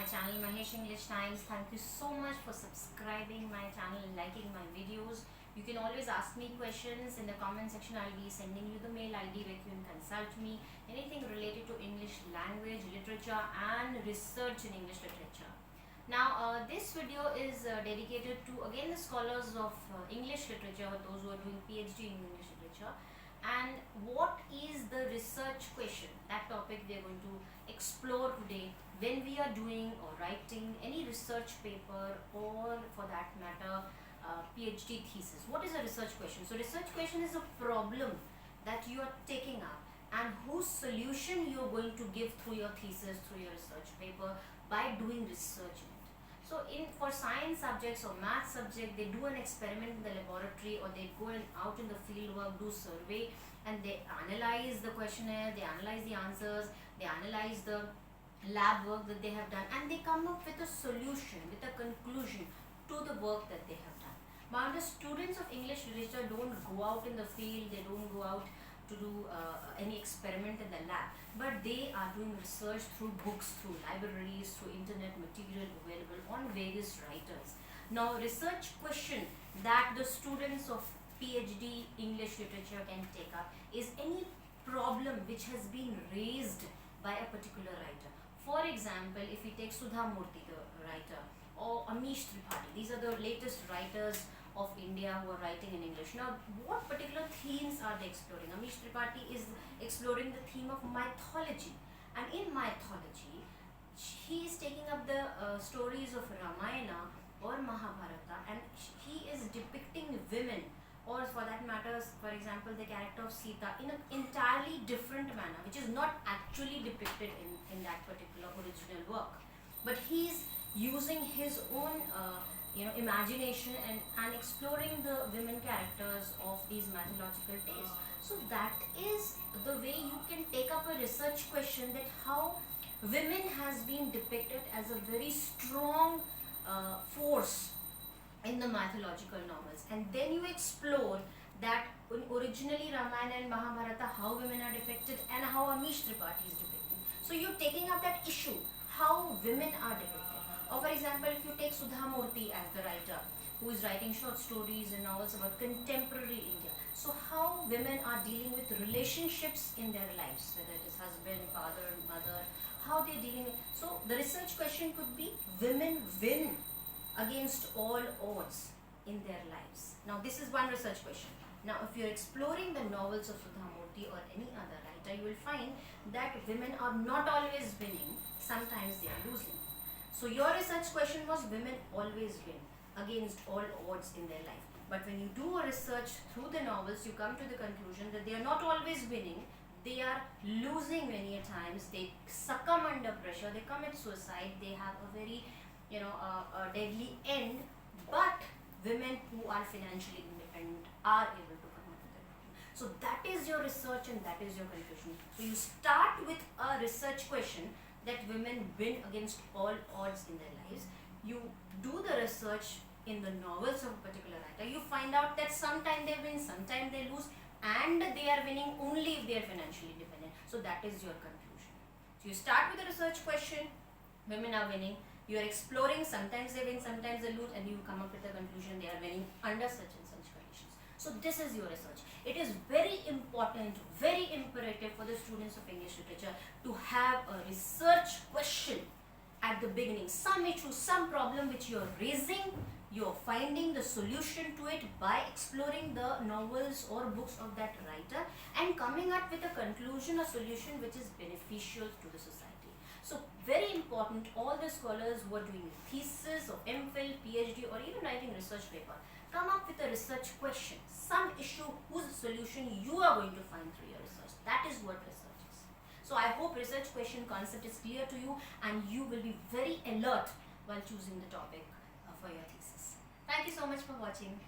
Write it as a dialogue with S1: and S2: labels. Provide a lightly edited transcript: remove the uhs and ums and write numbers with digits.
S1: my channel Mahesh English Times. Thank you so much for subscribing my channel and liking my videos. You can always ask me questions in the comment section. I'll be sending you the mail ID where you can consult me. Anything related to English language, literature and research in English literature. Now this video is dedicated to again the scholars of English literature, those who are doing PhD in English literature. And what is the research question? That topic we are going to explore today when we are doing or writing any research paper, or for that matter PhD thesis. What is a research question? So research question is a problem that you are taking up and whose solution you are going to give through your thesis, through your research paper, by doing research in it. So for science subjects or math subject, they do an experiment in the laboratory, or they go out in the field work, do survey, and they analyze the questionnaire, they analyze the answers, they analyze the lab work that they have done, and they come up with a solution, with a conclusion to the work that they have done. But the students of English literature don't go out in the field, they don't go out to do any experiment in the lab, but they are doing research through books, through libraries, through internet material available on various writers. Now research question that the students of PhD English literature can take up is any problem which has been raised by a particular writer. For example, if we take Sudha Murty, the writer, or Amish Tripathi, these are the latest writers of India who are writing in English. Now, what particular themes are they exploring? Amish Tripathi is exploring the theme of mythology, and in mythology, he is taking up the stories of Ramayana or Mahabharata, and he is depicting women, or for that matter, for example, the character of Sita in an entirely different manner, which is not actually depicted in that particular original work. But he is using his own imagination and exploring the women characters of these mythological tales. So that is the way you can take up a research question, that how women has been depicted as a very strong force in the mythological novels, and then you explore that originally Ramayana and Mahabharata, how women are depicted and how Amish Tripathi is depicted. So you're taking up that issue, how women are depicted. Or for example, if you take Sudha Murty as the writer, who is writing short stories and novels about contemporary India. So how women are dealing with relationships in their lives, whether it is husband, father, mother, how they're dealing with. So the research question could be, women win against all odds in their lives. Now this is one research question. Now if you're exploring the novels of Sudha Murty or any other writer, you will find that women are not always winning, sometimes they are losing. So your research question was, women always win against all odds in their life. But when you do a research through the novels, you come to the conclusion that they are not always winning, they are losing many a times, they succumb under pressure, they commit suicide, they have a very a deadly end, but women who are financially independent are able to come up with it. So that is your research and that is your conclusion. So you start with a research question that women win against all odds in their lives. You do the research in the novels of a particular writer. You find out that sometimes they win, sometimes they lose, and they are winning only if they are financially independent. So that is your conclusion. So you start with a research question, women are winning. You are exploring, sometimes they win, sometimes they lose, and you come up with a conclusion, they are winning under such and such conditions. So this is your research. It is very important, very imperative for the students of English literature to have a research question at the beginning. Some issue, some problem which you are raising, you are finding the solution to it by exploring the novels or books of that writer and coming up with a conclusion or solution which is beneficial to the society. So very important, all the scholars who are doing thesis or MPhil, PhD, or even writing research paper, come up with a research question, some issue whose solution you are going to find through your research. That is what research is. So I hope research question concept is clear to you and you will be very alert while choosing the topic for your thesis. Thank you so much for watching.